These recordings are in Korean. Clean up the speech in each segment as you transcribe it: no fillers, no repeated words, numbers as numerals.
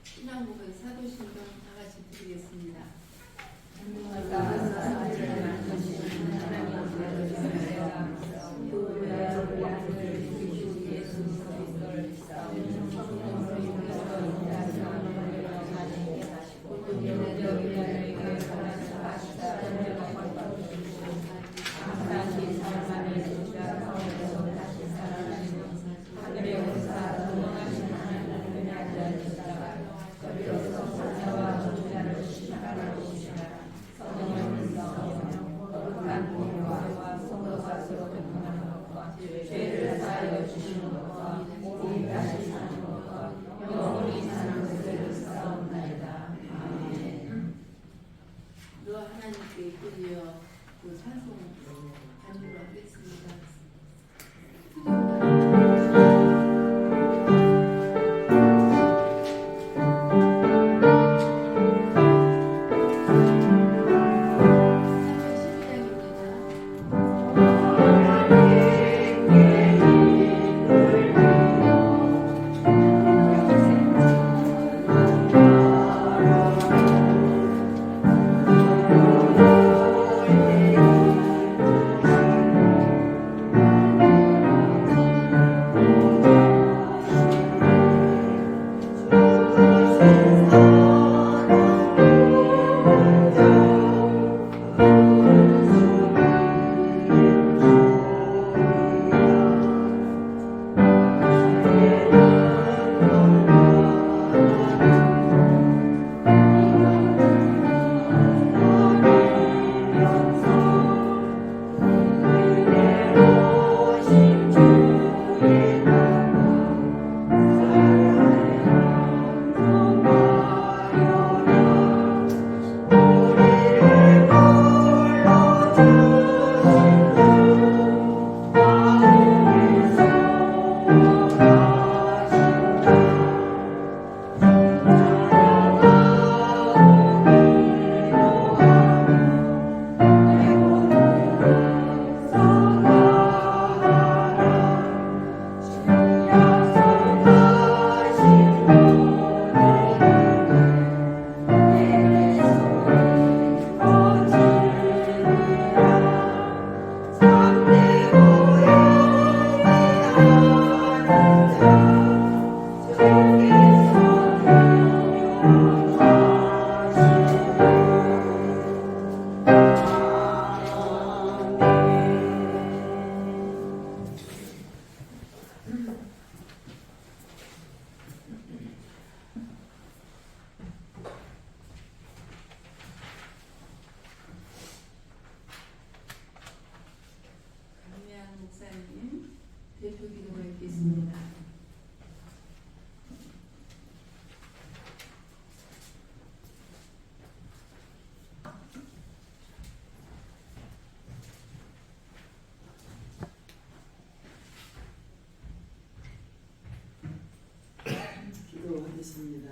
신앙국은 사도신경 다 같이 드리겠습니다. 죄를 사하여 주시는 것과 몸이 다시 사는 것과 영원히 사는 것을 싸움나이다. 아멘. 너 하나님께 이끌려 그 찬송 간주로 하겠습니다. 목사님 대표 기도가 있겠습니다. 기도하겠습니다.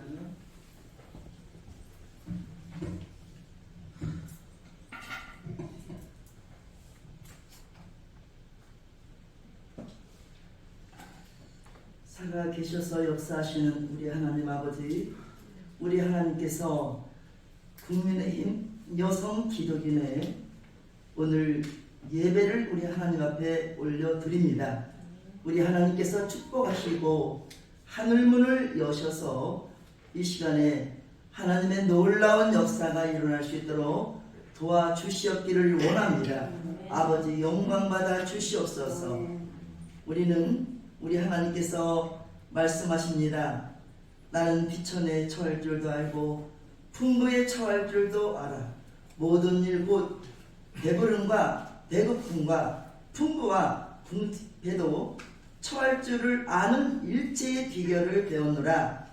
살아 계셔서 역사하시는 우리 하나님 아버지, 우리 하나님께서 국민의힘 여성 기독인의 오늘 예배를 우리 하나님 앞에 올려드립니다. 우리 하나님께서 축복하시고 하늘문을 여셔서 이 시간에 하나님의 놀라운 역사가 일어날 수 있도록 도와주시옵기를 원합니다. 아버지 영광받아 주시옵소서. 우리는 우리 하나님께서 말씀하십니다. 나는 비천에 처할 줄도 알고 풍부에 처할 줄도 알아. 모든 일 곧 배부름과 배고픔과 풍부와 궁핍에도 처할 줄을 아는 일체의 비결을 배웠노라.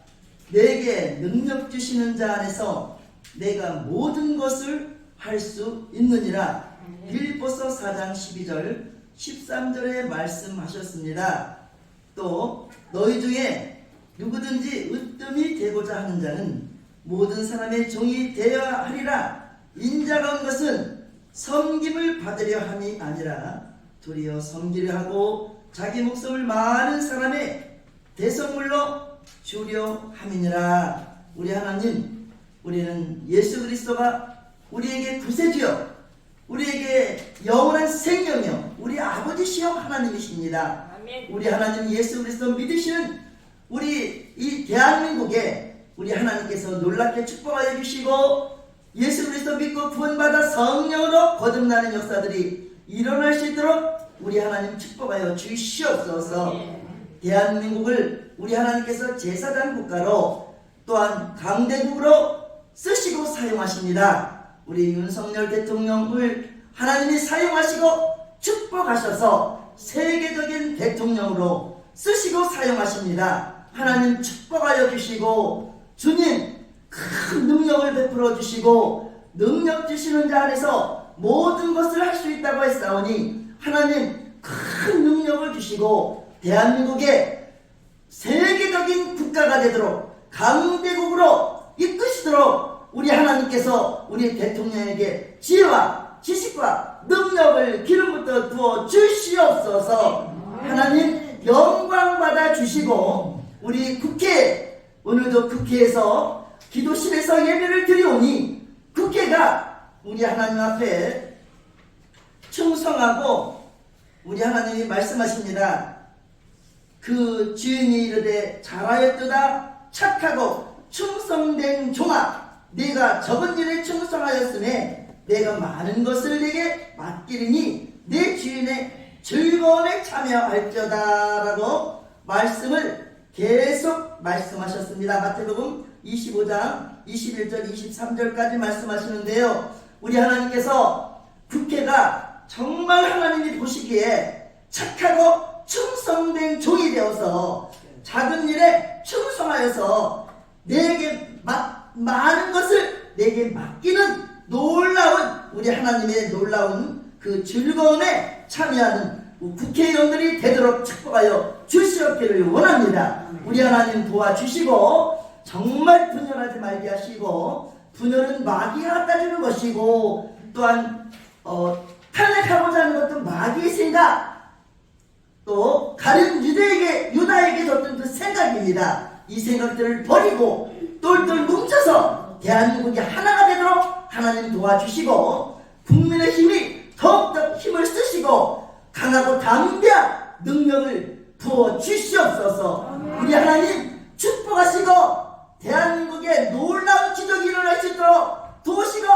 내게 능력 주시는 자 안에서 내가 모든 것을 할 수 있느니라. 빌립보서 4장 12절 13절에 말씀하셨습니다. 또 너희 중에 누구든지 으뜸이 되고자 하는 자는 모든 사람의 종이 되어야 하리라. 인자가 온 것은 섬김을 받으려 함이 아니라 도리어 섬기려 하고 자기 목숨을 많은 사람의 대성물로 주려 함이니라. 우리 하나님, 우리는 예수 그리스도가 우리에게 구세주여, 우리에게 영원한 생명이여, 우리 아버지시여 하나님이십니다. 우리 하나님 예수 그리스도 믿으시는 우리 이 대한민국에 우리 하나님께서 놀랍게 축복하여 주시고 예수 그리스도 믿고 구원받아 성령으로 거듭나는 역사들이 일어날 수 있도록 우리 하나님 축복하여 주시옵소서. 대한민국을 우리 하나님께서 제사장 국가로 또한 강대국으로 쓰시고 사용하십니다. 우리 윤석열 대통령을 하나님이 사용하시고 축복하셔서 세계적인 대통령으로 쓰시고 사용하십니다. 하나님 축복하여 주시고 주님 큰 능력을 베풀어 주시고 능력 주시는 자 안에서 모든 것을 할 수 있다고 했사오니 하나님 큰 능력을 주시고 대한민국에 세계적인 국가가 되도록 강대국으로 이끄시도록 우리 하나님께서 우리 대통령에게 지혜와 지식과 능력을 기름부터 부어 주시옵소서. 하나님 영광 받아 주시고 우리 국회 오늘도 국회에서 기도실에서 예배를 드리오니 국회가 우리 하나님 앞에 충성하고 우리 하나님이 말씀하십니다. 그 주인이 이르되 잘하였도다 착하고 충성된 종아 네가 적은 일에 충성하였으니 내가 많은 것을 네게 맡기리니 내 주인의 즐거움에 참여할지어다 라고 말씀을 계속 말씀하셨습니다. 마태복음 25장 21절 23절까지 말씀하시는데요. 우리 하나님께서 국회가 정말 하나님이 보시기에 착하고 충성된 종이 되어서 작은 일에 충성하여서 내게 많은 것을 내게 맡기는 놀라운 우리 하나님의 놀라운 그 즐거움에 참여하는 국회의원들이 되도록 축복하여 주시옵기를 원합니다. 우리 하나님 도와주시고 정말 분열하지 말게 하시고 분열은 마귀가 따주는 것이고 또한 탄핵하고자 하는 것도 마귀의 생각 또 다른 유다에게 줬던 그 생각입니다. 이 생각들을 버리고 똘똘 뭉쳐서 대한민국이 하나가 되도록 하나님 도와주시고 국민의 힘이 더욱더 힘을 쓰시고 강하고 담대한 능력을 부어 주시옵소서. 우리 하나님 축복하시고 대한민국에 놀라운 기적이 일어날 수 있도록 도시고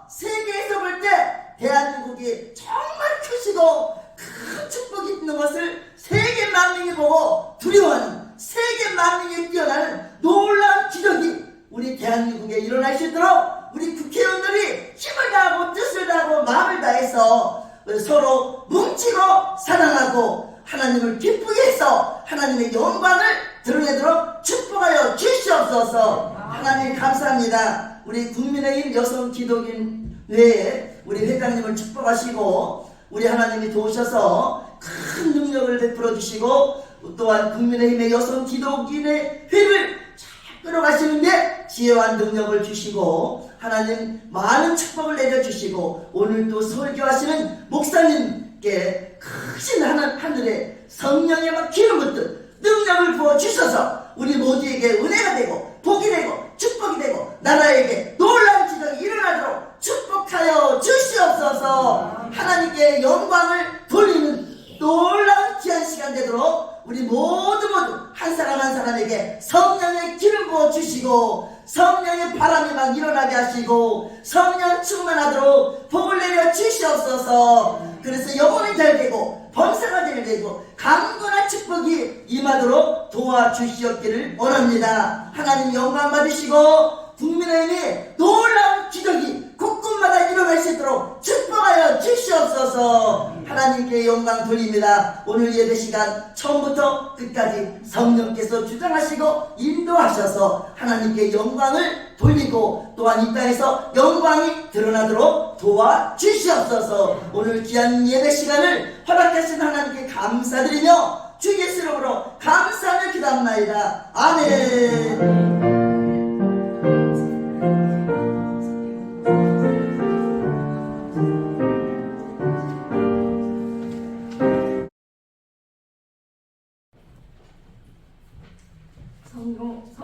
세계에서 볼 때 대한민국이 정말 크시고 큰 축복이 있는 것을 세계 만민이 보고 두려워하는 세계 만민이 뛰어나는 놀라운 기적이 우리 대한민국에 일어날 수 있도록 우리 국회의원들이 힘을 다하고 뜻을 다하고 마음을 다해서 서로 뭉치고 사랑하고 하나님을 기쁘게 해서 하나님의 영광을 드러내도록 축복하여 주시옵소서. 하나님 감사합니다. 우리 국민의힘 여성 기독인 외에 우리 회장님을 축복하시고 우리 하나님이 도우셔서 큰 능력을 베풀어 주시고 또한 국민의힘의 여성 기독인의 회를 잘 끌어가시는데 지혜와 능력을 주시고 하나님 많은 축복을 내려주시고 오늘 또 설교하시는 목사님께 크신 하늘에 성령의 막 기름 붓듯 능력을 부어주셔서 우리 모두에게 은혜가 되고 복이 되고 축복이 되고 나라에게 놀라운 기적이 일어나도록 축복하여 주시옵소서. 하나님께 영광을 돌리는 놀라운 귀한 시간 되도록 우리 모두 한 사람 한 사람에게 성령의 기름 부어주시고 성령의 바람이 막 일어나게 하시고 성령 충만하도록 복을 내려 주시옵소서. 그래서 영혼이 잘 되고 범사가 잘 되고 강건한 축복이 임하도록 도와주시옵기를 원합니다. 하나님 영광 받으시고 국민의힘이 놀라운 기적이 곳곳마다 일어날 수 있도록 축복하여 주시옵소서. 하나님께 영광 영광 돌립니다. 오늘 예배 시간 처음부터 끝까지 성령께서 주장하시고 인도하셔서 하나님께 영광을 돌리고 또한 이 땅에서 영광이 드러나도록 도와주시옵소서. 오늘 귀한 예배 시간을 허락하신 하나님께 감사드리며 주 예수 이름으로 감사를 기도합나이다. 아멘.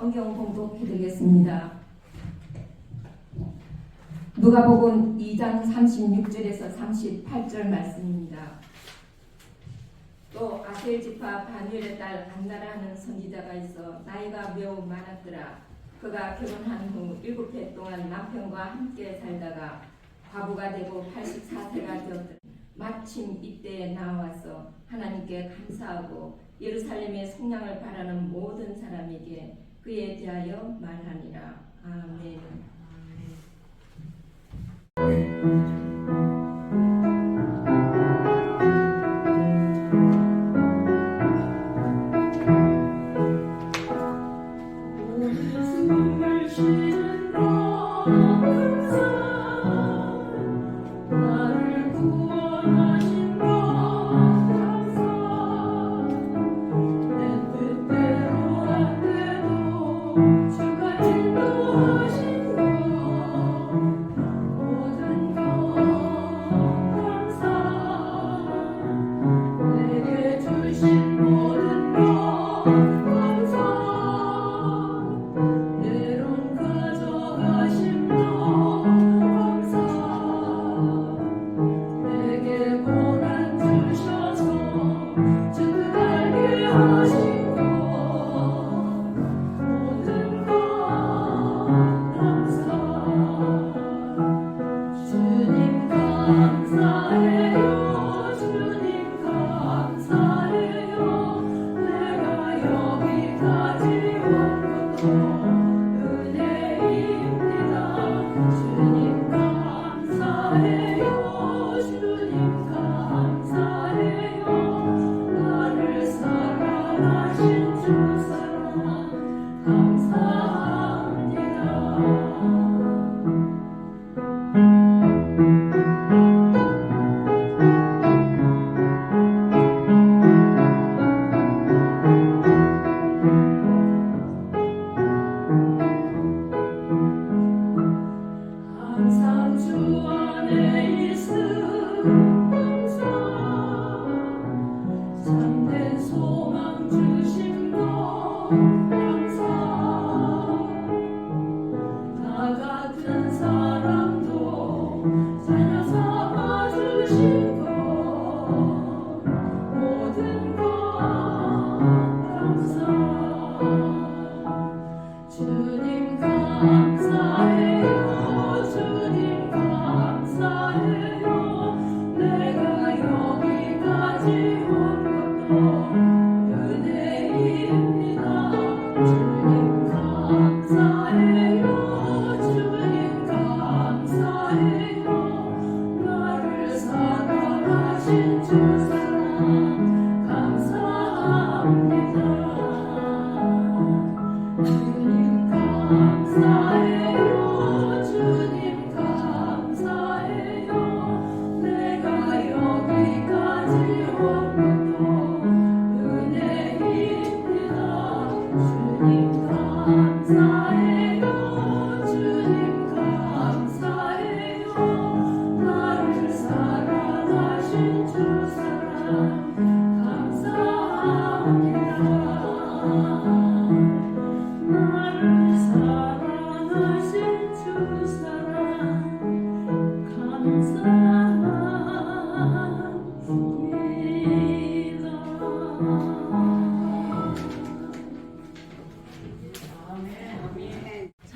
성경 봉독해드리겠습니다. 누가복음 2장 36절에서 38절 말씀입니다. 또 아셀 지파 바누엘의 딸 안나라 하는 선지자가 있어 나이가 매우 많았더라. 그가 결혼한 후 7해 동안 남편과 함께 살다가 과부가 되고 84세가 되었더라. 마침 이때에 나와서 하나님께 감사하고 예루살렘의 속량을 바라는 모든 사람에게 그에 대하여 말하니라. 아멘.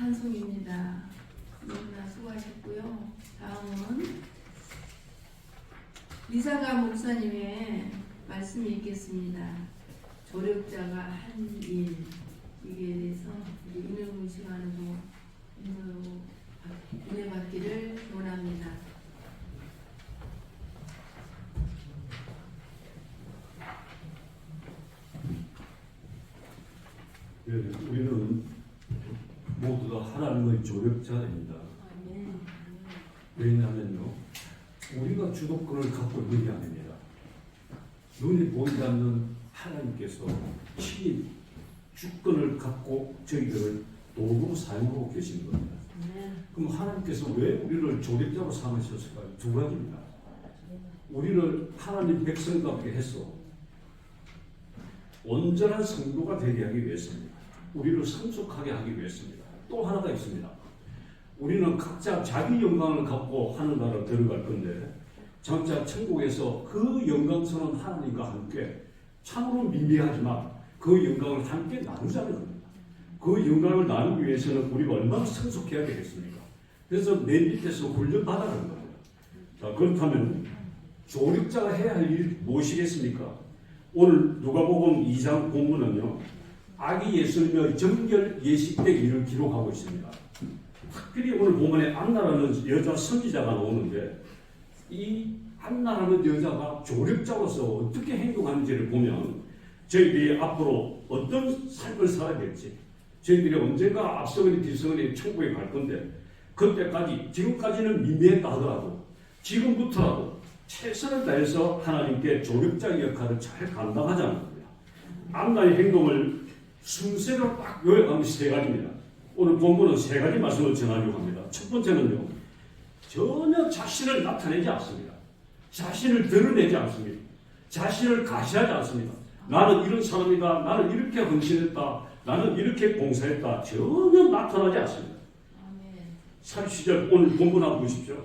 찬송입니다. 너무나 수고하셨고요. 다음은 이사가 목사님의 말씀이 있겠습니다. 조력자가 한 일, 이게 대해서 우리 인용문 시간으로 은혜 받기를 원합니다. 조력자입니다. 왜냐하면요, 우리가 주도권을 갖고 있는 게 아닙니다. 눈이 보이지 않는 하나님께서 친히 주권을 갖고 저희들을 도구로 사용하고 계시는 겁니다. 그럼 하나님께서 왜 우리를 조력자로 삼으셨을까요? 두 가지입니다. 우리를 하나님 백성답게 해서 온전한 성도가 되게 하기 위해서입니다. 우리를 성숙하게 하기 위해서입니다. 또 하나가 있습니다. 우리는 각자 자기 영광을 갖고 하늘나라로 들어갈 건데 장차 천국에서 그 영광스러운 하나님과 함께 참으로 미미하지만 그 영광을 함께 나누자는 겁니다. 그 영광을 나누기 위해서는 우리가 얼마나 성숙해야 되겠습니까? 그래서 내 밑에서 훈련받아라는 겁니다. 자, 그렇다면 조력자가 해야 할 일이 무엇이겠습니까? 오늘 누가복음 2장 본문은요, 아기 예수님의 정결 예식 때 일을 기록하고 있습니다. 특별히 오늘 본문에 안나라는 여자 선지자가 나오는데 이 안나라는 여자가 조력자로서 어떻게 행동하는지를 보면 저희들이 앞으로 어떤 삶을 살아야 될지, 저희들이 언젠가 앞서거니 뒤서거니 천국에 갈 건데 그때까지, 지금까지는 미미했다 하더라도 지금부터라도 최선을 다해서 하나님께 조력자의 역할을 잘 감당하자는 겁니다. 안나의 행동을 순서대로 딱 요약하면 세 가지입니다. 오늘 본문은 세 가지 말씀을 전하려고 합니다. 첫 번째는요, 전혀 자신을 나타내지 않습니다. 자신을 드러내지 않습니다. 자신을 가시하지 않습니다. 나는 이런 사람이다. 나는 이렇게 헌신했다. 나는 이렇게 봉사했다. 전혀 나타나지 않습니다. 30절 오늘 본문 한번 보십시오.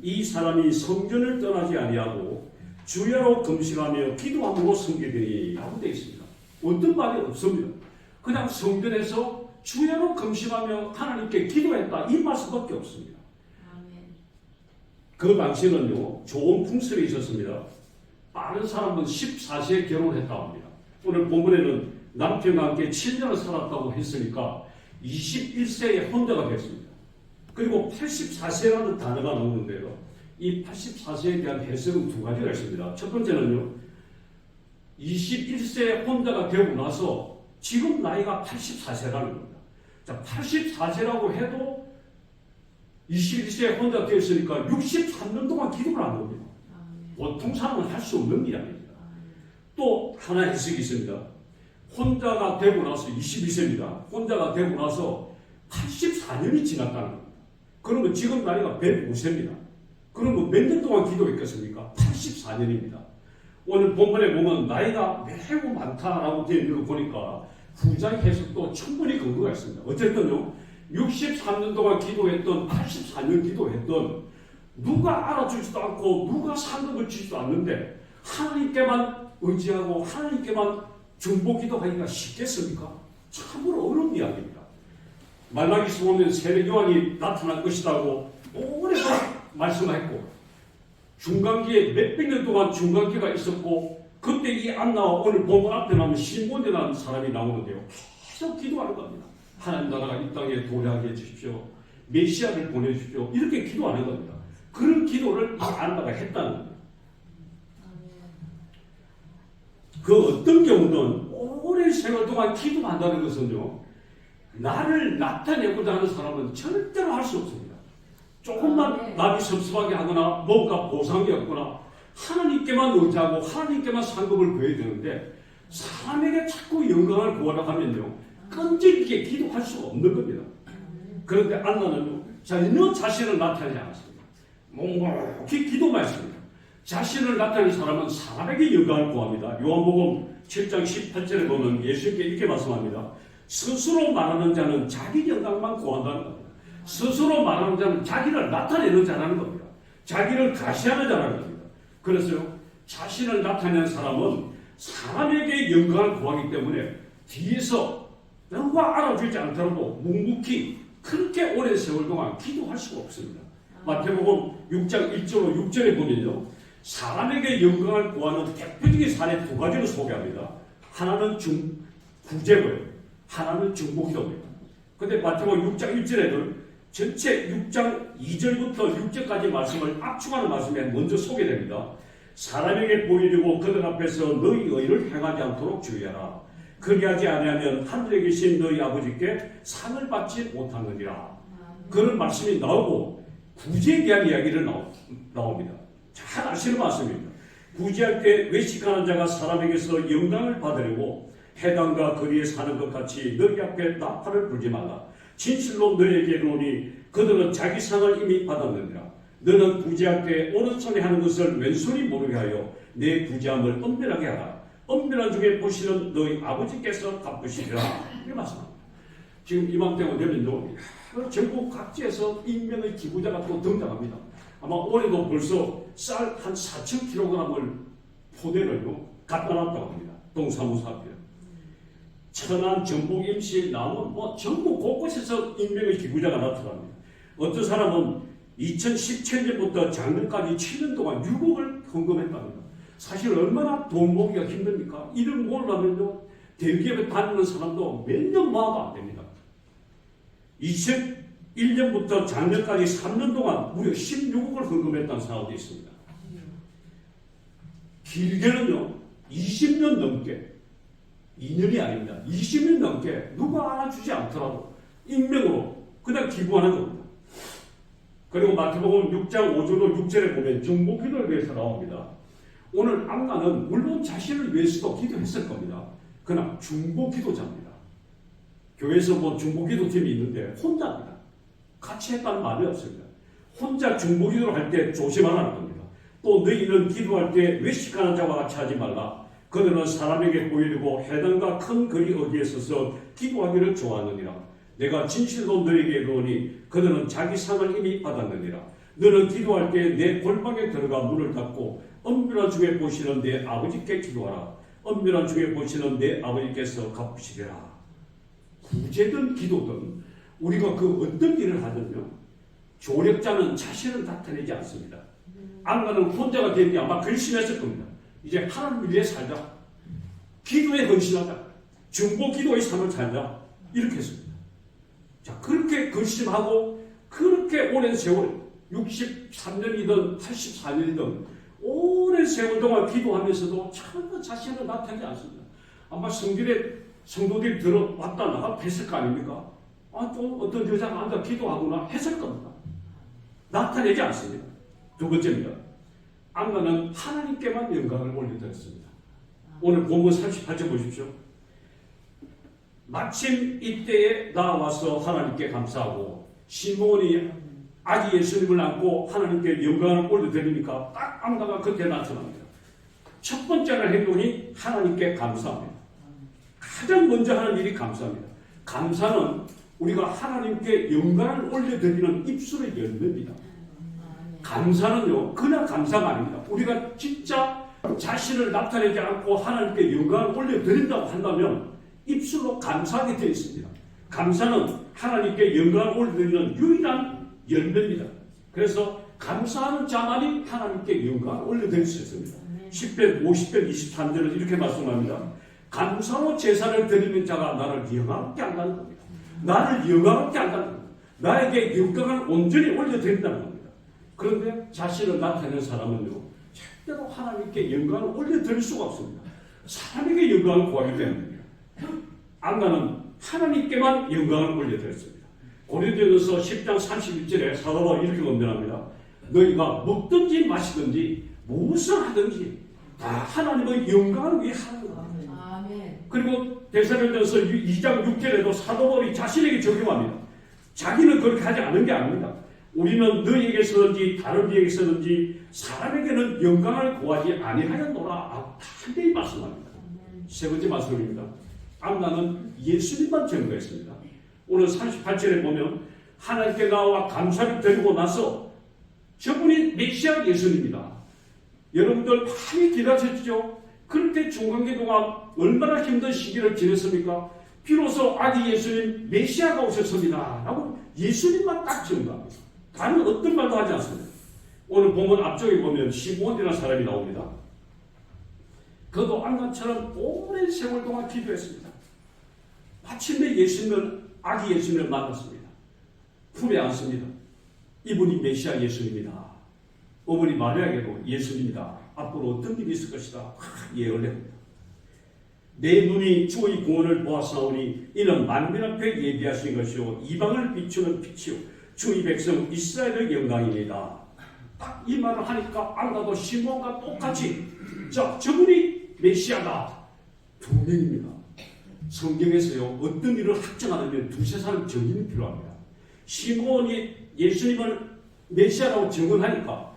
이 사람이 성전을 떠나지 아니하고 주야로 금식하며 기도함으로 섬기더니 라고 되어 있습니다. 어떤 말이 없습니다. 그냥 성전에서 주야로 금식하며 하나님께 기도했다, 이 말씀밖에 없습니다. 그 당시에는요, 좋은 풍습이 있었습니다. 빠른 사람은 14세에 결혼했다고 합니다. 오늘 본문에는 남편과 함께 7년을 살았다고 했으니까 21세에 혼자가 됐습니다. 그리고 84세라는 단어가 나오는데요, 이 84세에 대한 해석은 두 가지가 있습니다. 첫 번째는요, 21세에 혼자가 되고 나서 지금 나이가 84세라는 겁니다. 자, 84세라고 해도 21세에 혼자 되었으니까 63년 동안 기도를 한 겁니다. 보통 사람은 할 수 없는 이야기입니다. 또 하나 해석이 있습니다. 혼자가 되고 나서 22세입니다. 혼자가 되고 나서 84년이 지났다는 겁니다. 그러면 지금 나이가 105세입니다. 그러면 몇 년 동안 기도했겠습니까? 84년입니다. 오늘 본문에 보면 나이가 매우 많다라고 되어 있는 거 보니까 후자의 해석도 충분히 근거가 있습니다. 어쨌든요, 63년 동안 기도했던, 84년 기도했던, 누가 알아주지도 않고 누가 상급을 주지도 않는데 하나님께만 의지하고 하나님께만 중보 기도하기가 쉽겠습니까? 참으로 어려운 이야기입니다. 말라기서 보면 세례 요한이 나타날 것이라고 오랫동안 말씀했고, 중간기에 몇백 년 동안 중간기가 있었고, 그때 이 안나와 오늘 본문 앞에 나오면 신몬이라는 사람이 나오는데요, 계속 기도하는 겁니다. 하나님 나라가 이 땅에 도래하게 해주십시오. 메시아를 보내주십시오. 이렇게 기도하는 겁니다. 그런 기도를 이 안나가 했다는 겁니다. 그 어떤 경우는 오랜 세월 동안 기도한다는 것은요, 나를 나타내고자 하는 사람은 절대로 할 수 없습니다. 조금만 남이 섭섭하게 하거나 뭔가 보상이 없거나 하나님께만 의지하고 하나님께만 상급을 구해야 되는데 사람에게 자꾸 영광을 구하라 하면요, 끈질기게 기도할 수가 없는 겁니다. 그런데 안나는요, 전혀 자신을 나타내지 않았습니다. 묵묵히 기도만 했습니다. 자신을 나타낸 사람은 사람에게 영광을 구합니다. 요한복음 7장 18절에 보면 예수님께 이렇게 말씀합니다. 스스로 말하는 자는 자기 영광만 구한다는 겁니다. 스스로 말하는 자는 자기를 나타내는 자라는 겁니다. 자기를 가시하는 자라는 겁니다. 그래서요, 자신을 나타내는 사람은 사람에게 영광을 구하기 때문에 뒤에서 누가 알아주지 않더라도 묵묵히 그렇게 오랜 세월 동안 기도할 수가 없습니다. 마태복음 6장 1절로 6절에 보면요, 사람에게 영광을 구하는 대표적인 사례 두 가지를 소개합니다. 하나는 구제고요, 하나는 중보기도입니다. 근데 마태복음 6장 1절에는 전체 6장 2절부터 6절까지 말씀을 압축하는 말씀에 먼저 소개됩니다. 사람에게 보이려고 그들 앞에서 너희 의를 행하지 않도록 주의하라. 그리하지 아니하면 하늘에 계신 너희 아버지께 상을 받지 못하느니라. 그런 말씀이 나오고 구제에 대한 이야기를 나옵니다. 잘 아시는 말씀입니다. 구제할 때 외식하는 자가 사람에게서 영광을 받으려고 해당과 거리에 사는 것 같이 너희 앞에 나팔을 불지 말라. 진실로 너희에게 이르노니 그들은 자기 상을 이미 받았느니라. 너는 구제할 때 오른손에 하는 것을 왼손이 모르게 하여 내 구제함을 엄밀하게 하라. 엄밀한 중에 보시는 너희 아버지께서 갚으시리라. 이렇게 말씀합니다. 지금 이맘때가 되면요, 전국 각지에서 익명의 기부자가 또 등장합니다. 아마 올해도 벌써 쌀 한 4,000kg을 포대를요 갖다 놨다고 합니다. 동사무소 앞에. 천안, 전북, 임시, 남원, 전국 곳곳에서 익명의 기부자가 나타납니다. 어떤 사람은 2017년부터 작년까지 7년 동안 6억을 헌금했답니다. 사실 얼마나 돈 모으기가 힘듭니까? 이런 모으려면요, 대기업에 다니는 사람도 몇 년 모아도 안 됩니다. 2001년부터 작년까지 3년 동안 무려 16억을 헌금했다는 사람도 있습니다. 길게는요, 20년 넘게, 2년이 아닙니다. 20년 넘게 누가 알아주지 않더라도 익명으로 그냥 기부하는 겁니다. 그리고 마태복음 6장 5절로 6절에 보면 중보기도를 위해서 나옵니다. 오늘 안나는 물론 자신을 위해서도 기도했을 겁니다. 그러나 중보기도자입니다. 교회에서 중보기도팀이 있는데 혼자입니다. 같이 했다는 말이 없습니다. 혼자 중보기도를 할 때 조심하라는 겁니다. 또 너희는 기도할 때 외식하는 자와 같이 하지 말라. 그들은 사람에게 보이려고 회당과 큰 거리 어디에 서서 기도하기를 좋아하느니라. 내가 진실로 너에게 이르노니 그들은 자기 상을 이미 받았느니라. 너는 기도할 때 내 골방에 들어가 문을 닫고 엄밀한 중에 보시는 내 아버지께 기도하라. 엄밀한 중에 보시는 내 아버지께서 갚으시리라. 구제든 기도든 우리가 그 어떤 일을 하든요, 조력자는 자신을 나타내지 않습니다. 안가는 혼자가 된 게 아마 결심했을 겁니다. 이제 하나님 위해 살자. 기도에 헌신하자. 중보 기도의 삶을 살자. 이렇게 했습니다. 자, 그렇게 결심하고 그렇게 오랜 세월, 63년이든 84년이든 오랜 세월 동안 기도하면서도 전혀 자신을 나타내지 않습니다. 아마 성전에 성도들이 들어왔다 나가 했을 거 아닙니까? 또 어떤 여자가 앉아 기도하구나 했을 겁니다. 나타내지 않습니다. 두 번째입니다. 안가는 하나님께만 영광을 올려드렸습니다. 오늘 본문 38절 보십시오. 마침 이때에 나와서 하나님께 감사하고 시몬이 아기 예수님을 안고 하나님께 영광을 올려드리니까 딱 안가가 그때 나타납니다. 첫 번째는 행동이 하나님께 감사합니다. 가장 먼저 하는 일이 감사합니다. 감사는 우리가 하나님께 영광을 올려드리는 입술의 열매입니다. 감사는요, 그냥 감사가 아닙니다. 우리가 진짜 자신을 나타내지 않고 하나님께 영광을 올려드린다고 한다면 입술로 감사하게 되어 있습니다. 감사는 하나님께 영광을 올려드리는 유일한 열매입니다. 그래서 감사하는 자만이 하나님께 영광을 올려드릴 수 있습니다. 10편 50편 23절은 이렇게 말씀합니다. 감사로 제사를 드리는 자가 나를 영광롭게 한다는 겁니다. 나를 영광롭게 한다는 겁니다. 나에게 영광을 온전히 올려드린다는 겁니다. 그런데 자신을 나타내는 사람은요, 절대로 하나님께 영광을 올려드릴 수가 없습니다. 사람에게 영광을 구하기 때문입니다. 안나는 하나님께만 영광을 올려드렸습니다. 고린도전서 10장 31절에 사도 바울이 이렇게 권면합니다. 너희가 먹든지 마시든지 무엇을 하든지 다 하나님의 영광을 위해 하는 거다. 그리고 데살로니가전서 2장 6절에도 사도 바울이 자신에게 적용합니다. 자기는 그렇게 하지 않은 게 아닙니다. 우리는 너희에게서든지 다른 이에게서든지 사람에게는 영광을 구하지 아니하였노라. 단대히 말씀합니다. 세 번째 말씀입니다. 안나는 예수님만 증거했습니다. 오늘 38절에 보면 하나님께 나와 감사를 드리고 나서 저분이 메시아 예수님입니다. 여러분들 많이 기다리셨죠? 그렇게 중간기도가 얼마나 힘든 시기를 지냈습니까? 비로소 아기 예수님 메시아가 오셨습니다 라고 예수님만 딱 증거합니다. 다른 어떤 말도 하지 않습니다. 오늘 본문 앞쪽에 보면 시몬이라는 사람이 나옵니다. 그도 안나처럼 오랜 세월 동안 기도했습니다. 마침내 예수님을, 아기 예수님을 만났습니다. 품에 안습니다. 이분이 메시아 예수님이다. 어머니 마리아에게도 예수님이다. 앞으로 어떤 일이 있을 것이다. 예언을 합니다. 내 눈이 주의 구원을 보았사오니 이는 만민 앞에 예비하신 것이요 이방을 비추는 빛이요 주의 백성 이스라엘의 영광입니다. 딱 이 말을 하니까 안가도 시몬과 똑같이 자, 저분이 메시아다. 두 명입니다. 성경에서요, 어떤 일을 확정하려면 두세 사람 증인이 필요합니다. 시몬이 예수님을 메시아라고 증언하니까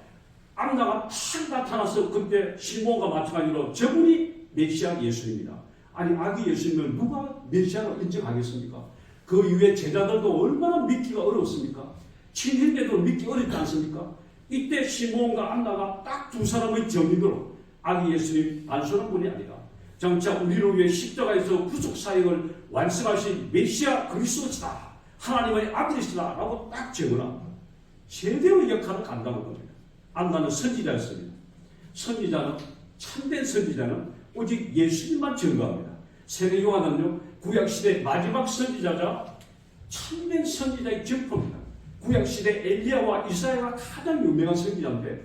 안나가 탁 나타나서 그때 시몬과 마찬가지로 저분이 메시아 예수님이다. 아니, 아기 예수님을 누가 메시아로 인정하겠습니까? 그 이후에 제자들도 얼마나 믿기가 어려웠습니까? 친형제도 믿기 어렵지 않습니까? 이때 시몬과 안나가 딱 두 사람의 증인으로 아기 예수님 단순한 분이 아니라 장차 우리를 위해 십자가에서 구속 사역을 완성하신 메시아 그리스도시다. 하나님의 아들이시다. 라고 딱 증언합니다. 제대로 역할을 감당한 겁니다. 안나는 선지자였습니다. 선지자는, 참된 선지자는 오직 예수님만 증거합니다. 세례 요한은요, 구약시대 마지막 선지자자 참된 선지자의 증표입니다. 구약시대 엘리야와 이사야가 가장 유명한 선지자인데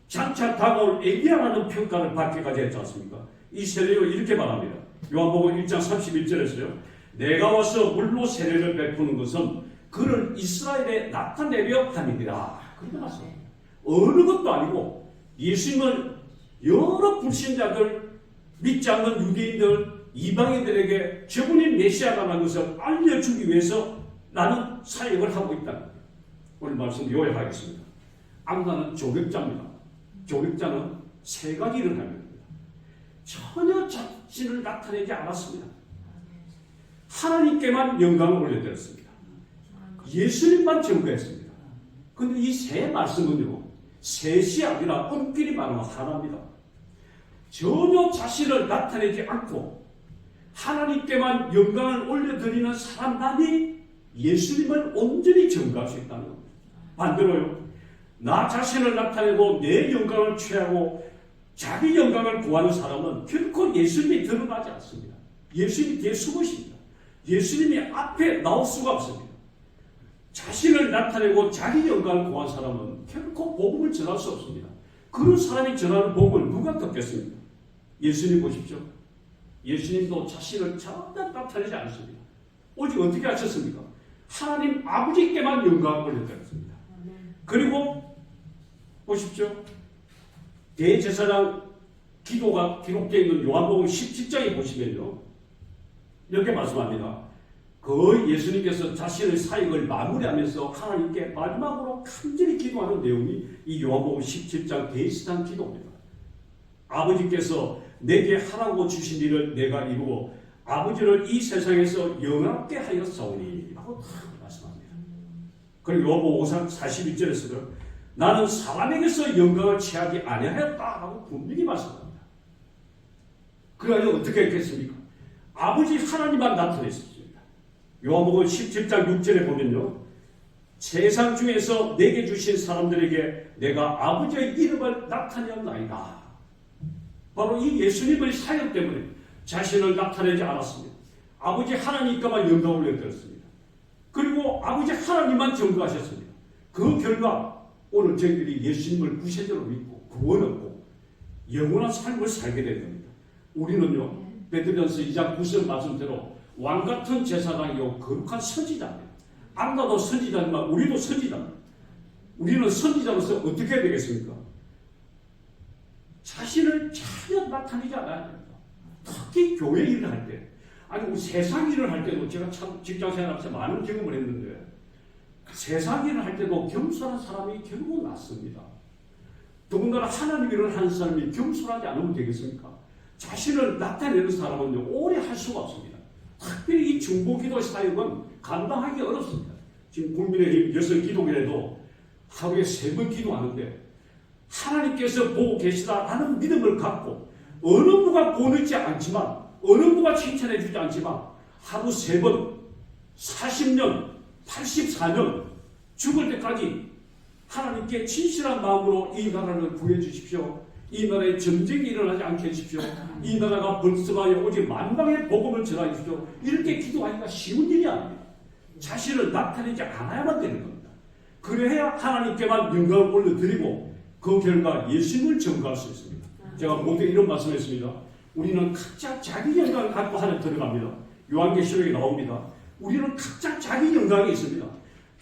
장차 다가올 엘리야라는 평가를 받기까지 했지 않습니까? 이 세례요 이렇게 말합니다. 요한복음 1장 31절에서요. 내가 와서 물로 세례를 베푸는 것은 그를 이스라엘에 나타내려 함이니라. 그렇게 말씀합니다. 어느 것도 아니고 예수님은 여러 불신자들, 믿지 않는 유대인들, 이방인들에게 저분이 메시아라는 것을 알려주기 위해서 나는 사역을 하고 있다. 오늘 말씀 요약하겠습니다. 안나는 조력자입니다. 조력자는 세 가지 일을 합니다. 전혀 자신을 나타내지 않았습니다. 하나님께만 영광을 올려드렸습니다. 예수님만 증거했습니다. 그런데 이 세 말씀은요, 셋이 아니라 엄밀히 말하면 하나입니다. 전혀 자신을 나타내지 않고 하나님께만 영광을 올려드리는 사람만이 예수님을 온전히 증거할 수 있다는 겁니다. 반대로요, 나 자신을 나타내고 내 영광을 취하고 자기 영광을 구하는 사람은 결코 예수님이 드러나지 않습니다. 예수님이 뒤에 숨으십니다. 예수님이 앞에 나올 수가 없습니다. 자신을 나타내고 자기 영광을 구한 사람은 결코 복음을 전할 수 없습니다. 그런 사람이 전하는 복음을 누가 듣겠습니까? 예수님 보십시오. 예수님도 자신을 전혀 나타내지 않습니다. 오직 어떻게 하셨습니까? 하나님 아버지께만 영광을 올려드렸습니다. 그리고 보십시오. 대제사장 기도가 기록되어 있는 요한복음 17장에 보시면요, 이렇게 말씀합니다. 거의 예수님께서 자신의 사역을 마무리하면서 하나님께 마지막으로 간절히 기도하는 내용이 이 요한복음 17장 대제사장 기도입니다. 아버지께서 내게 하라고 주신 일을 내가 이루고 아버지를 이 세상에서 영화롭게 하였사오니 라고 말씀합니다. 그리고 요한복음 5장 41절에서도 나는 사람에게서 영광을 취하지 아니하였다라고 분명히 말씀합니다. 그러니 어떻게 했겠습니까? 아버지 하나님만 나타냈습니다. 요한복음 17장 6절에 보면요, 세상 중에서 내게 주신 사람들에게 내가 아버지의 이름을 나타내었나이다. 바로 이 예수님의 사역 때문에 자신을 나타내지 않았습니다. 아버지 하나님께만 영광을 올려드렸습니다. 그리고 아버지 하나님만 증거하셨습니다. 그 결과 오늘 저희들이 예수님을 구세주로 믿고 구원 얻고 영원한 삶을 살게 될 겁니다. 우리는요, 베드로전서 2장 9절 말씀대로 왕같은 제사장이요 거룩한 선지자입니다. 안나도 선지자지만 우리도 선지자입니다. 우리는 선지자로서 어떻게 해야 되겠습니까? 자신을 전혀 나타내지 않아야 됩니다. 특히 교회 일을 할 때, 아니 우리 세상 일을 할 때도 제가 참 직장생활하면서 많은 경험을 했는데 세상 일을 할 때도 겸손한 사람이 결국 낫습니다. 더군다나 하나님 일을 하는 사람이 겸손하지 않으면 되겠습니까? 자신을 나타내는 사람은요, 오래 할 수가 없습니다. 특별히 이 중보기도 사역은 감당하기 어렵습니다. 지금 국민의힘 여성 기도회에도 하루에 3번 기도하는데 하나님께서 보고 계시다라는 믿음을 갖고 어느 누가 보내지 않지만 어느 누가 칭찬해 주지 않지만 하루 3번 40년 84년 죽을 때까지 하나님께 진실한 마음으로 이 나라를 구해 주십시오. 이 나라에 전쟁이 일어나지 않게 해주십시오. 이 나라가 번성하여 오직 만방의 복음을 전하여 주십시오. 이렇게 기도하기가 쉬운 일이 아닙니다. 자신을 나타내지 않아야만 되는 겁니다. 그래야 하나님께만 영광을 올려드리고 그 결과 예수님을 증거할 수 있습니다. 제가 모두 이런 말씀했습니다. 우리는 각자 자기 영광을 갖고 하나 들어갑니다. 요한계시록에 나옵니다. 우리는 각자 자기 영광이 있습니다.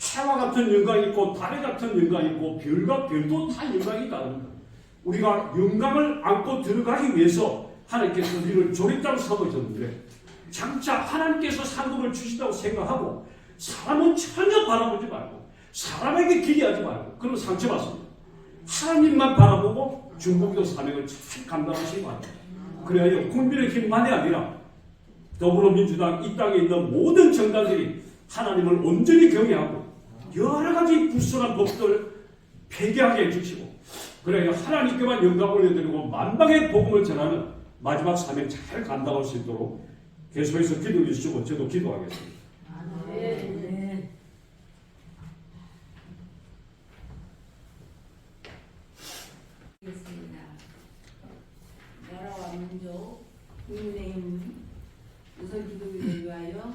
해와 같은 영광이 있고 달에 같은 영광이 있고 별과 별도 다 영광이 다릅니다. 우리가 영광을 안고 들어가기 위해서 하나님께서 우리를 조립자로 삼으셨는데 장차 하나님께서 상급을 주시다고 생각하고 사람은 전혀 바라보지 말고 사람에게 기대하지 말고 그러면 상처받습니다. 하나님만 바라보고 중보기도 사명을 잘 감당하시기 바랍니다. 그래야 국민의힘만이 아니라 더불어민주당 이 땅에 있는 모든 정당들이 하나님을 온전히 경외하고 여러 가지 불순한 법들 폐기하게 해주시고 그래야 하나님께만 영광 올려드리고 만방의 복음을 전하는 마지막 사명 잘 감당할 수 있도록 계속해서 기도해 주시고 저도 기도하겠습니다. 네. 하겠습니다. 나라와 민족, 국민의힘 우선 기도를 위하여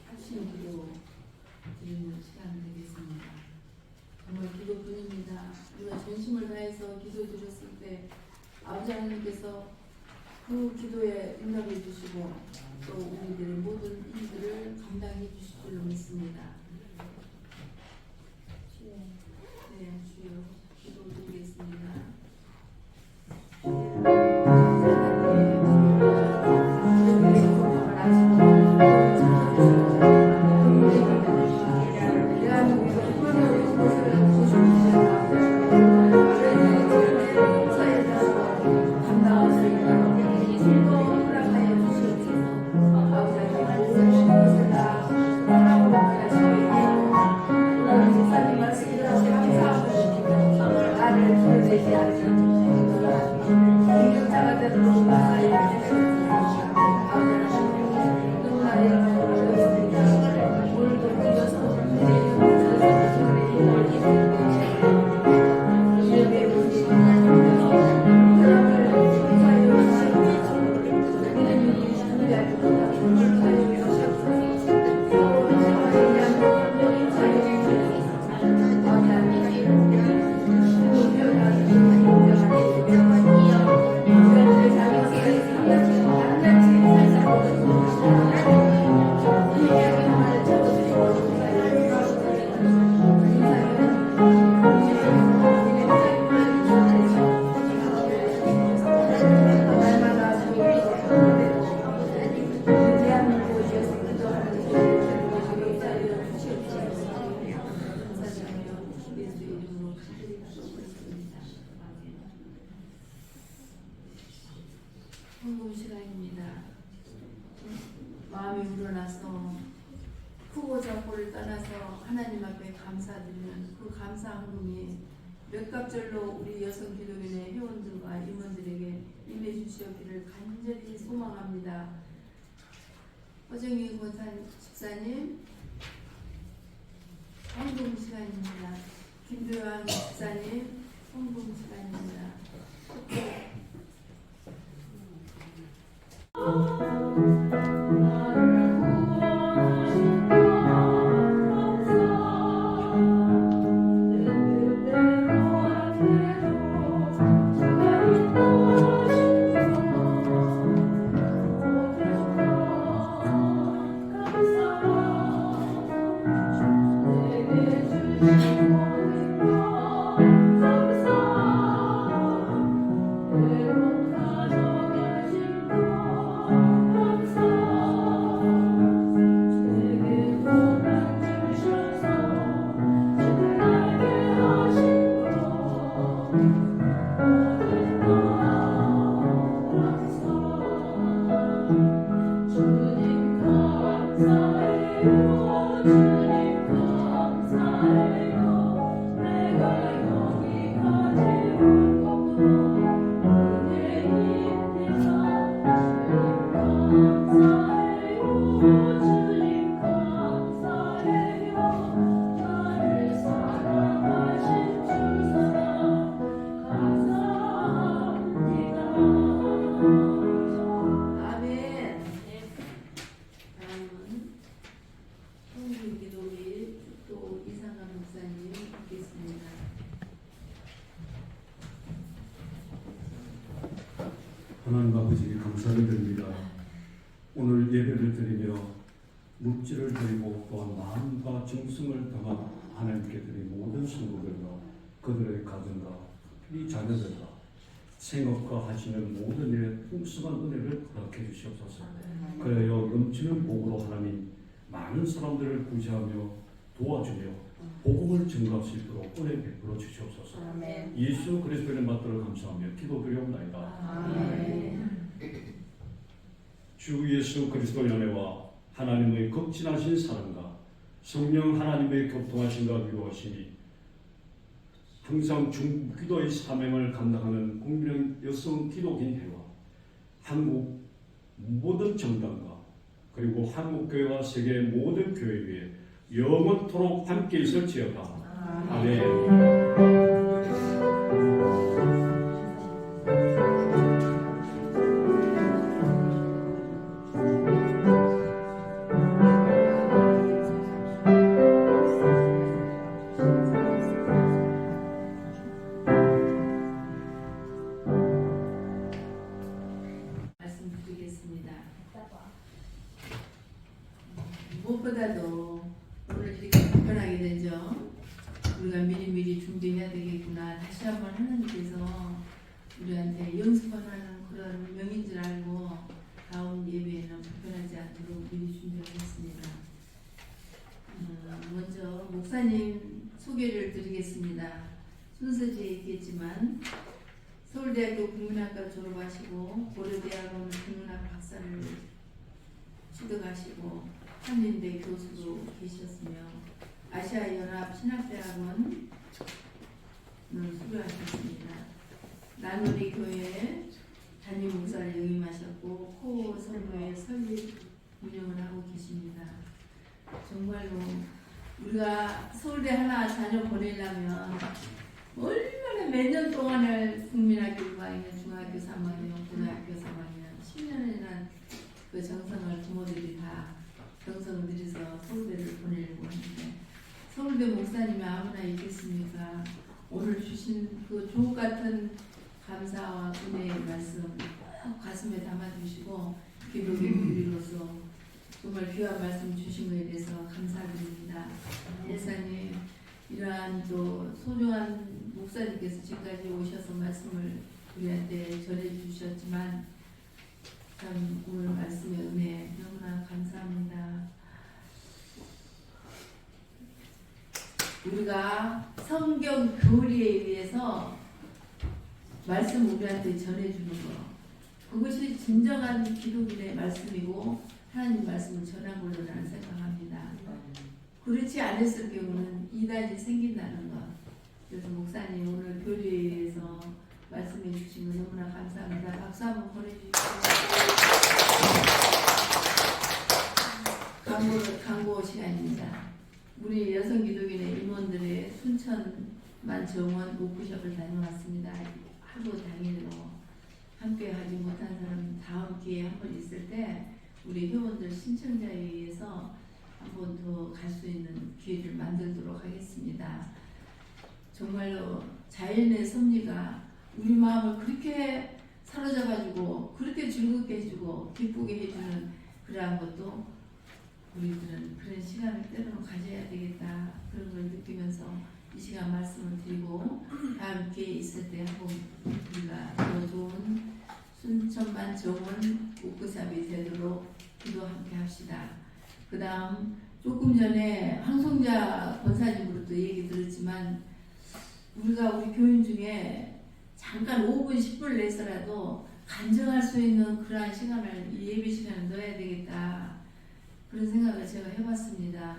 합심 기도 드리는 시간 되겠습니다. 정말 기도뿐입니다. 우리가 전심을 다해서 기도 드렸을 때 아버지 하나님께서 그 기도에 응답해 주시고 또 우리들의 모든 일들을 감당해 주실 줄로 믿습니다. 네, 주여 기도 드리겠습니다. 헌금 시간입니다. 마음이 우러나서 크고 작고를 떠나서 하나님 앞에 감사드리는 그 감사 헌금이 몇 갑절로 우리 여성 기독인의 회원들과 임원들에게 임해 주시옵기를 간절히 소망합니다. 허정희 집사님 헌금 시간입니다. 김도영 집사님 헌금 시간입니다. 하나님 아버지 감사를 드립니다. 오늘 예배를 드리며 물질을 드리고 또한 마음과 정성을 담아 하나님께 드린 모든 성도들과 그들의 가정과 이 자녀들과 생업과 하시는 모든 일에 풍성한 은혜를 허락해 주시옵소서. 그래요 넘치는 복으로 하나님 많은 사람들을 구제하며 도와주며 복음을 증거할 수 있도록 은혜 베풀어 주시옵소서. 예수 그리스도의 맛들을 감사하며 기도드리옵나이다. 주 예수 그리스도의 은혜와 하나님의 극진하신 사랑과 성령 하나님의 교통하심과 위로하심이 항상 중기도의 사명을 감당하는 국민 여성 기독인 회와 한국 모든 정당과 그리고 한국교회와 세계 모든 교회 위에 영원토록 함께 있을지어다. 아멘. 말씀드리겠습니다. 무엇보다도 오늘 이렇게 답변하게 되죠. 우리가 미리미리 준비해야 되겠구나. 다시 한번 하나님께서 우리한테 연습하는 그런 명인 줄 알고 다음 예배에는 불편하지 않도록 미리 준비하겠습니다. 먼저 목사님 소개를 드리겠습니다. 순서지에 있겠지만 서울대학교 국문학과를 졸업하시고 고려대학원 국문학 박사를 취득하시고 한림대 교수로 계셨으며 아시아연합 신학대학원을 수료하셨습니다. 나누리 교회 담임 목사를 역임하셨고 코어 설교회 설립 운영을 하고 계십니다. 정말로 우리가 서울대 하나 자녀 보내려면 얼마나 몇 년 동안을 국민학교 1학년, 중학교 3학년, 고등학교 3학년 10년이나 그 정성을 부모들이 다 정성을 들여서 서울대를 보내려고 하는데 서울대 목사님이 아무나 있겠습니까? 오늘 주신 그 주옥 같은 감사와 은혜의 말씀 꼭 가슴에 담아주시고 기독의 무리로서 정말 귀한 말씀 주신 것에 대해서 감사드립니다. 목사님 이러한 또 소중한 목사님께서 지금까지 오셔서 말씀을 우리한테 전해주셨지만 참 오늘 말씀의 은혜 너무나 감사합니다. 우리가 성경 교리에 의해서 말씀 우리한테 전해주는 것 그것이 진정한 기독인의 말씀이고 하나님 말씀을 전한 걸로 나는 생각합니다. 그렇지 않았을 경우는 이단이 생긴다는 것. 그래서 목사님 오늘 교리에 의해서 말씀해 주신 거 너무나 감사합니다. 박수 한번 보내주십시오. 광고 시간입니다. 우리 여성 기독인의 임원들의 순천만 정원 워크숍을 다녀왔습니다. 하루 당일로 함께 하지 못한 사람 다음 기회에 한 번 있을 때 우리 회원들 신청자에 의해서 한 번 더 갈 수 있는 기회를 만들도록 하겠습니다. 정말로 자연의 섭리가 우리 마음을 그렇게 사로잡아주고 그렇게 즐겁게 해주고 기쁘게 해주는 그러한 것도 우리들은 그런 시간을 때로는 가져야 되겠다 그런 걸 느끼면서 이 시간 말씀을 드리고 다음 기회에 있을 때 한번 우리가 더 좋은 순천만 정원 워크숍이 되도록 기도 함께 합시다. 그 다음 조금 전에 황송자 권사님으로도 얘기 들었지만 우리가 우리 교인 중에 잠깐 5분 10분을 내서라도 간증할 수 있는 그러한 시간을 이 예배 시간에 넣어야 되겠다 그런 생각을 제가 해봤습니다.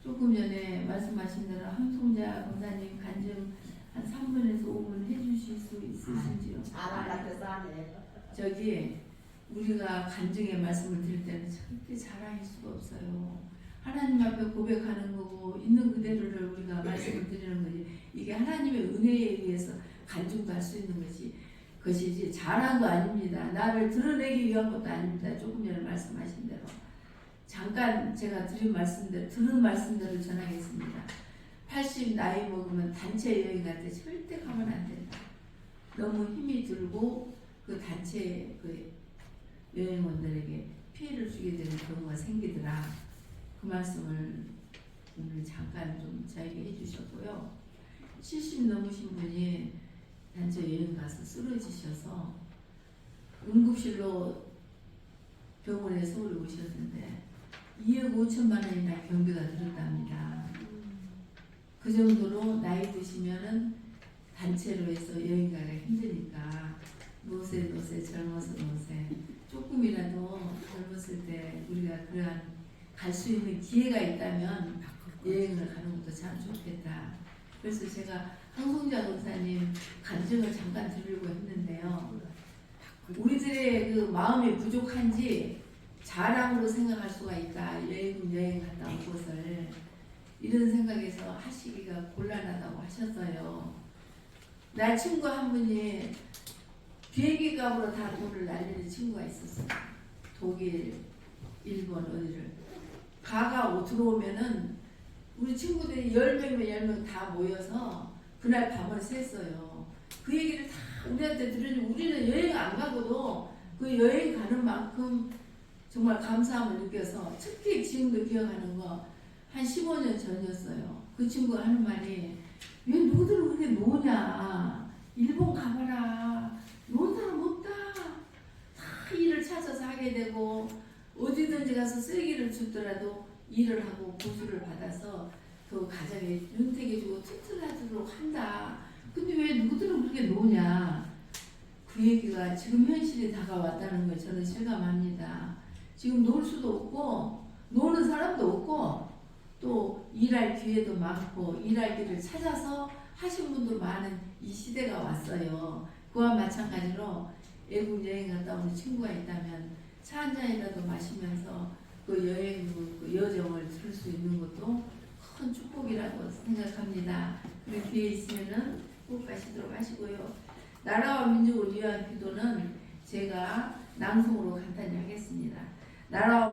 조금 전에 말씀하신 대로 황송자 권사님 간증 한 3분에서 5분 해주실 수 있으신지요? 저기 우리가 간증의 말씀을 드릴 때는 절대 자랑할 수가 없어요. 하나님 앞에 고백하는 거고 있는 그대로를 우리가 말씀을 드리는 거지. 이게 하나님의 은혜에 의해서 간증도 할 수 있는 것이 그것이지 자랑도 아닙니다. 나를 드러내기 위한 것도 아닙니다. 조금 전에 말씀하신 대로 잠깐 제가 드린 말씀대로 들은 말씀대로 전하겠습니다. 80 나이 먹으면 단체 여행 갈 때 절대 가면 안 된다. 너무 힘이 들고 그 단체 그 여행원들에게 피해를 주게 되는 경우가 생기더라. 그 말씀을 오늘 잠깐 좀 저에게 해주셨고요. 70 넘으신 분이 단체 여행 가서 쓰러지셔서 응급실로 병원에 서울에 오셨는데 2억 5천만 원이나 경비가 들었답니다. 그 정도로 나이 드시면은 단체로 해서 여행 가기가 힘드니까 노세 젊어서 노세 조금이라도 젊었을 때 우리가 그러한 갈 수 있는 기회가 있다면 여행을 가는 것도 참 좋겠다. 그래서 제가 황송자 권사님 간증을 잠깐 드리려고 했는데요. 우리들의 그 마음이 부족한지 자랑으로 생각할 수가 있다. 여행 갔다 온 것을 이런 생각에서 하시기가 곤란하다고 하셨어요. 나 친구 한 분이 비행기 값으로 다 돈을 날리는 친구가 있었어요. 독일, 일본 어디를 가가 들어오면은 우리 친구들이 10명 다 모여서 그날 밤을 샜어요. 그 얘기를 다 우리한테 들으니 우리는 여행 안 가고도 그 여행 가는 만큼 정말 감사함을 느껴서 특히 지금도 기억하는 거 한 15년 전이었어요. 그 친구가 하는 말이 왜 너희들은 그렇게 노냐. 일본 가봐라. 노는 사람 없다. 다 일을 찾아서 하게 되고 어디든지 가서 쓰레기를 줍더라도 일을 하고 보수를 받아서 그 가정에 윤택해주고 튼튼하도록 한다. 근데 왜 누구들은 그렇게 노냐. 그 얘기가 지금 현실이 다가왔다는 걸 저는 실감합니다. 지금 놀 수도 없고 노는 사람도 없고 또 일할 기회도 많고 일할 길을 찾아서 하신 분도 많은 이 시대가 왔어요. 그와 마찬가지로 외국 여행 갔다 오는 친구가 있다면 차 한 잔이라도 마시면서 그 여행 그 여정을 들을 수 있는 것도 큰 축복이라고 생각합니다. 그런 기회 있으면은 꼭 가시도록 하시고요. 나라와 민족을 위한 기도는 제가 낭송으로 간단히 하겠습니다. 나라와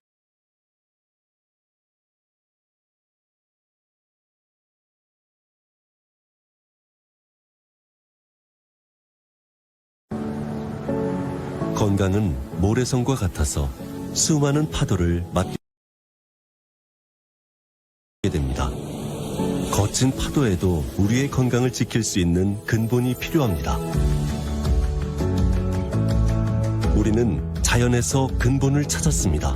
건강은 모래성과 같아서 수많은 파도를 맞게 됩니다. 거친 파도에도 우리의 건강을 지킬 수 있는 근본이 필요합니다. 우리는 자연에서 근본을 찾았습니다.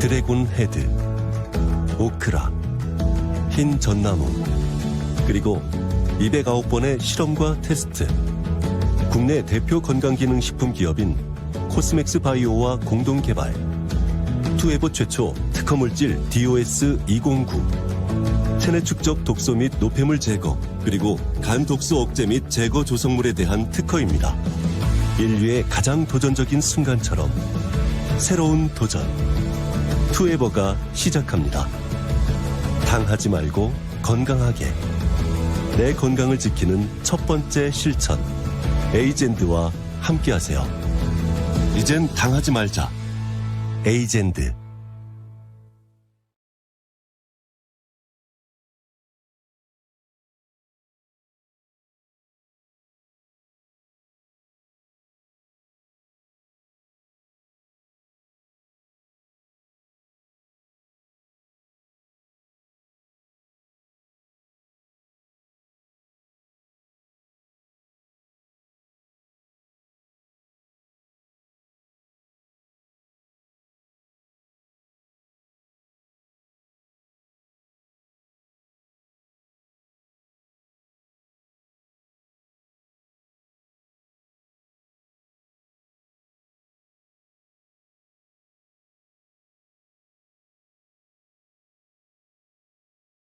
드래곤 헤드, 오크라, 흰 전나무, 그리고 209번의 실험과 테스트. 국내 대표 건강기능식품 기업인 코스맥스 바이오와 공동 개발. 투에버 최초 특허물질 DOS209. 체내 축적 독소 및 노폐물 제거, 그리고 간 독소 억제 및 제거 조성물에 대한 특허입니다. 인류의 가장 도전적인 순간처럼 새로운 도전. 투에버가 시작합니다. 당하지 말고 건강하게. 내 건강을 지키는 첫 번째 실천. 에이젠드와 함께하세요. 이젠 당하지 말자. 에이젠드.